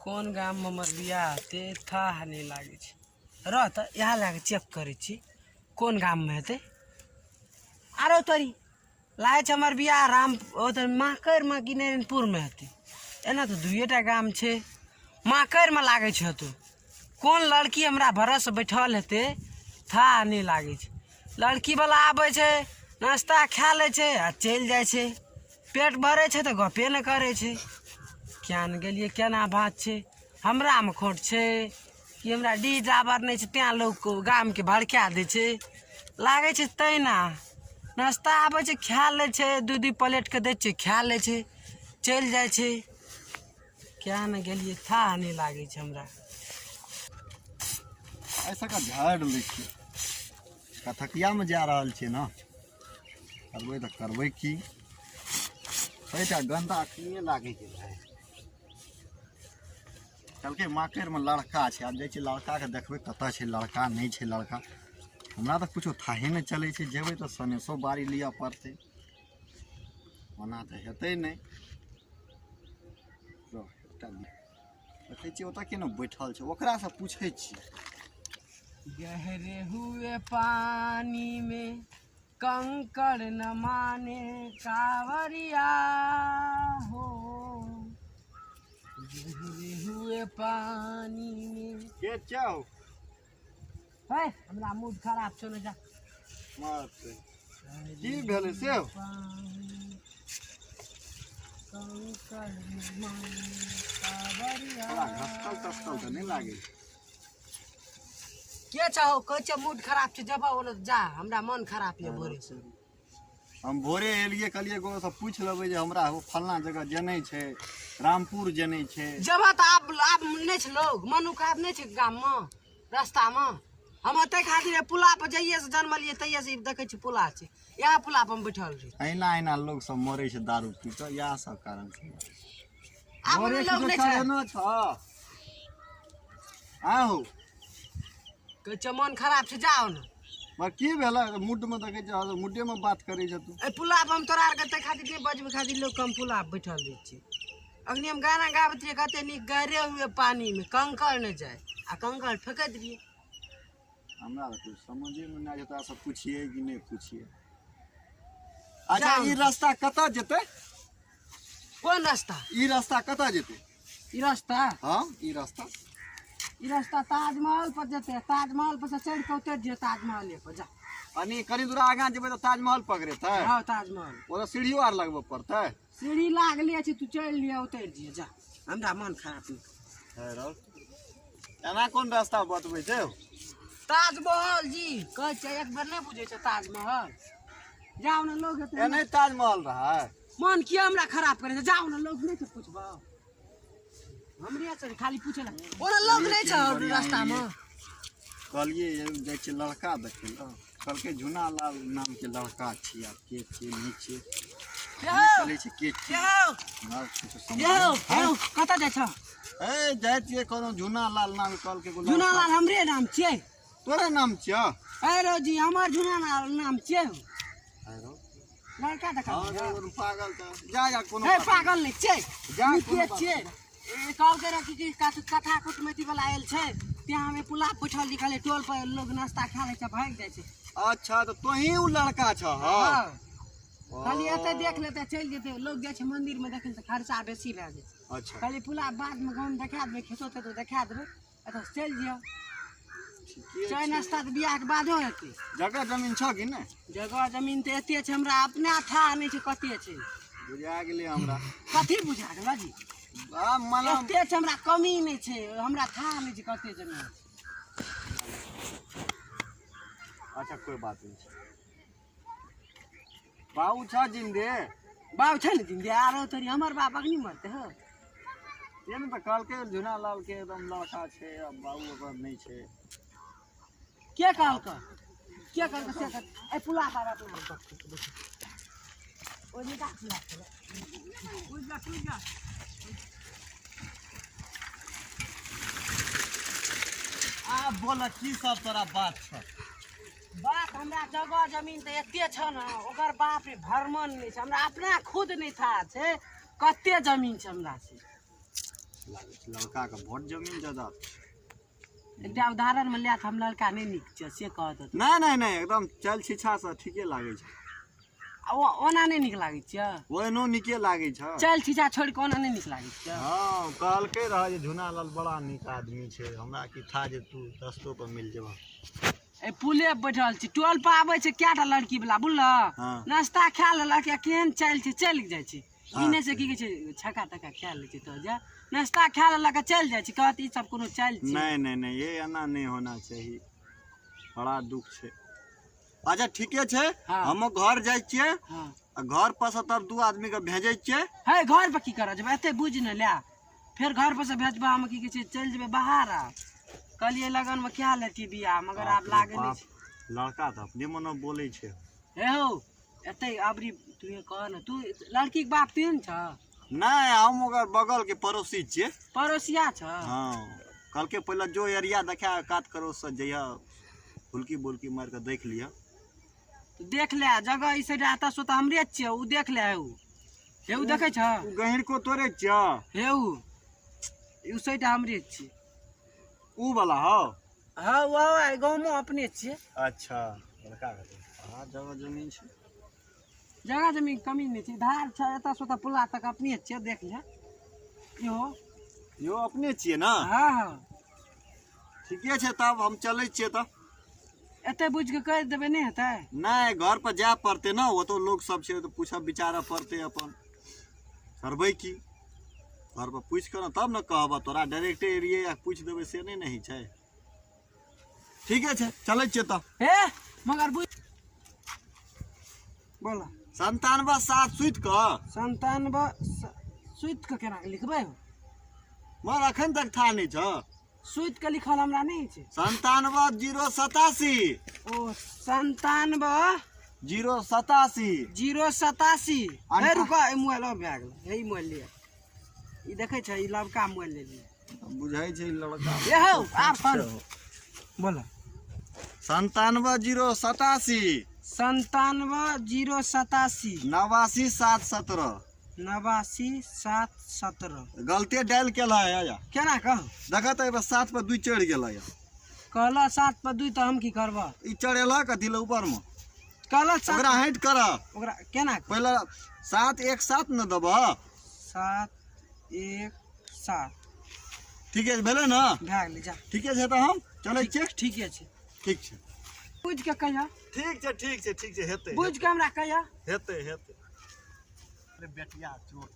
कौन गाम में हमर बियाह हेतै था नहीं लागे छै। रह त यहाँ लाके चेक करे छी कौन गाम में हेतै। आरो तोरी लागे छै हमर बियाह राम ओतऽ माकर में कि नारायणपुर में हेतै। एना तो दुइटा गाम छै, माकर में लागे छै तो कौन लड़की हमरा भरोसे बैठल हेतै था नहीं लागे छै। लड़की वाला आबै छै नाश्ता खा ले छै आ चल जाए छै, पेट भरे छै तो गपे न करे छै। क्या न गेलिए केना बात छै, हमरा में खोट छै कि हमरा डी ड्राइवर नहीं छै त्या लोग को गाम के भड़का दे छै। लागे छै तैना नाश्ता आबै छै खा ले छै, दू दू प्लेट के दे छै खा ले छै चल जाए छै। क्या न गेलिए था नहीं लागे छै हमरा। ऐसा का झाड़ लिखिए कथकिया में जा रहा छे ना, करबे तो करबे की गंदा अखनिए लागे के भाई। कल के मार्केट में लड़का है, आब जाए लड़का के देखबे कत है लड़का नहीं है लड़का, हमरा तो कुछ थाहे नहीं चले छे। जेबे तो सनेशो बारी लिया पड़ते, ओना तो हेते नहीं। देखे छी ओतऽ केना बैठल छै, ओकरा से पूछे छी। गहरे हुए पानी में कंकड़ न माने कांवरिया हो, गहरे हुए पानी में के चाहो है हमरा मूड खराब छौ न जा मत की भेले से कंकड़ न माने कांवरिया। घसकल तसकल तो नहीं लागे के चाहो कह मूड खराब छै जब बोलो जा, हमरा मन खराब है भोरे से। हम भोरे एलिए कहलिए गो से पूछ लेबै जे हमरा फलना जगह जनै छै, रामपुर जनै छै। जब त आब नहीं छै लोग मनु का नहीं छै गाम में रास्ता में। हम ते खातिर पुला पर जाइए से जन्मलिए तैये से देखे छी पुला छै, यहाँ पुला पर हम बैठल रही। अहिना अहिना लोग सब मरे छै दारू पी के, यह सब कारण छै। आब लोग नहीं छै आहो कह छ मन खराब छै जाओ न। की भेला मूड में देखे छ मूडे में बात करे छ तू। ए पुला पर हम तोरा के ते खातिर नहीं बजबे खातिर लोग कम पुला पर बैठल रही छी। अखनी हम गाना गाबत रहिए कते नी गहरे हुए पानी में कंकड़ न जाए आ कंकड़ फेंकत रहिए। हमरा तो समझे में ना आता, सब पूछिए कि नहीं पूछिए। अच्छा ई रास्ता कता जेते, कौन रास्ता ई रास्ता कता जेते? ई रास्ता हां ई रास्ता ताजमहल पर जेते, ताजमहल पर से चढ़ के उतर जे ताजमहल पर जा। अनि कनी दूर आगा जेबे तो ताजमहल पकड़ेते। हां ताजमहल ओदा सीढ़ियो आर लगबे पड़ते। सीढ़ी लागले छै तू चढ़ लिया उतर जे जा, हमरा मन खराब है। एना कौन रास्ता बतबै छै? ताजमहल जी कह छै एक बार नहीं बुझे छै ताजमहल। जाओ ना लोग ए नहीं ताजमहल रहा है। मन किया हमरा खराब करे छै, जाओ ना लोग नहीं तो पूछबो हमरे से खाली पूछे ना ओना लोग नहीं छै रास्ता में। कहलिए जाय छै लड़का देखे ल, कल के झुना लाल नाम के लड़का छी, आप के छी नहीं छी चले छै के छी ना कुछ समझ। यो कता जाय छ? ए जाय छिए कोनो झुना लाल नाम कल के। झुना लाल हमरे नाम छै, तोरा नाम छ? अरे जी हमर झुना लाल नाम छै। अरे लड़का देखा पागल त जा कोनो ए पागल नहीं छै जा के छै। ए कल के रखी कि कथा कुटमैती वाला आयल छै त्या हमें पुला पूछल लिखल टोल पर लोग नाश्ता खा ले छै भाग जाय छै। अच्छा तो तोही उ लड़का छ? हां खाली एते देख लेते चल जेते, लोग जाय छै मंदिर में देखे से खर्चा बेसी भए जाय छै। अच्छा खाली पुला बाद में गांव देखा देबे, खेतो ते तो देखा देबे, एत चल जियो चाय नाश्ता तो बियाह के बादो हेतै। जगह जमीन छ कि नहीं? जगह जमीन तो एते छै हमरा अपना था नहीं छै कते छै। बुझा गेलै हमरा। कथी बुझा गेल जी? मालूम एते छै हमरा कमी नहीं छै, हमरा था नहीं छै कते जमीन। अच्छा कोई बात नहीं। बाबू छ जिंदे? बाबू छै ने जिंदे आरो तोरी हमर बाप अखनी मरते हो। ये न त कल के झुना लाल के एकदम लड़का छे, अब बाबू ओकर नहीं छे। के कहल के से कर ए पुला पर अपना ओ निका पुला जा आ बोला की सब तोरा बात छ? बात हमरा जगह जमीन तो एते छ न, ओकर बाप रे भरमन नहीं छै, हमरा अपना खुद नहीं था छै कते जमीन छै हमरा से। लागे छै लड़का के वोट जमीन जायदाद। एकटा उदाहरण में लिया हम लड़का नहीं निक छै से कहत नहीं नहीं नहीं एकदम चल शिक्षा से ठीके लागे छै। ओना नहीं निक लागे छै ओहनो नीके लागे छै। चल छीछा छोड़ के ओना नहीं निक लागे छै। हाँ कहलकै रह जे झुनालाल बड़ा नीक आदमी छै हमरा की था जे तू रस्तो पर मिल जेबह। ए पुले पे बैठल छी टोल पर आबै छै कएटा लड़की वाला बुझल हाँ। नाश्ता खा लेलक या केहन चल छै चल जाइ छै ई नहीं से अच्छा। की कहै छै छक्का तक्का खा लै छै तो जा नाश्ता खा लेलक चल जाइ छै कहत ई सब कोनो चल छै। नहीं नहीं नहीं ये एना नहीं होना चाहिए बड़ा दुख छै। अच्छा ठीके छै हाँ। हम घर जाइ छियै हां आ घर पर से तब दू आदमी के भेजै छियै। हे घर पर की करऽ जेबै एते बुझ न लै फिर घर पर से भेजबा हम की कहै छै चल जेबै बाहर आ कहलिए लगन में क्या लेती बियाह मगर आप लागे नहीं छै। लड़का तो अपने मनो बोले छै। हे हो एते अबरी तू ये कह न तू लड़की के बाप तीन छ नहीं हम ओकर बगल के पड़ोसी छियै। पड़ोसिया छ हाँ कहलकै पहले जो एरिया देखा कात करो से जइया फुलकी बुलकी मार के देख लिया। तो देख ले जगह ई साइड आता सो त हमरे छियै उ देख ले हे उ देखै छ उ गहिर को तोरे छिया हे उ साइड हमरे छियै उ वाला हो। हां वो गांव में अपने छियै। अच्छा लड़का के हां जगह जमीन छै जगह जमीन कमी नहीं छै धार छ एता सो त पुला तक अपने छियै देख ले यो अपने छियै ना। हां हां ठीके छै तब हम चलै छियै त। एते बुझ के कह देबे नहीं हेतै नहीं घर पर जाय पड़ते ना वो तो लोग सब छै तो पूछब विचारऽ पड़ते अपन करबै की घर पर पूछ कर तब न कहब तोरा डायरेक्ट एरिया या पूछ देबै से नहीं छै। ठीके छै चलै छियै त। हे मगर बुझ बोला 97 सुइत क 97 सुइत के केना लिखबै हो मगर अखन तक था नहीं छ। सुइत के लिखल हमरा नहीं छै 97087 ओ 97 087 087 हे रुको ए मोबाइल और भए गेल हे ई मोबाइल लिया ई देखै छ ई लड़का मोबाइल ले लिया बुझाई छै लड़का ए हो आप फोन बोला 97087 97087 89717 89717 गलती डायल केला है या केना कह देखा तो 7 पर 2 चढ़ गेला या कहला 7 पर 2 तो हम की करबा ई चढ़ेला कथी ले ऊपर में कहला ओकरा हट कर ओकरा केना पहले 717 न दबा 717 ठीके भेले ना भए गेलै जा ठीके छै त हम चलै छियै। ठीके छै ठीक छै बुझ के कहिया ठीक छै हेतै बुझ के हमरा कहिया हेतै हेतै अरे बेटिया चोट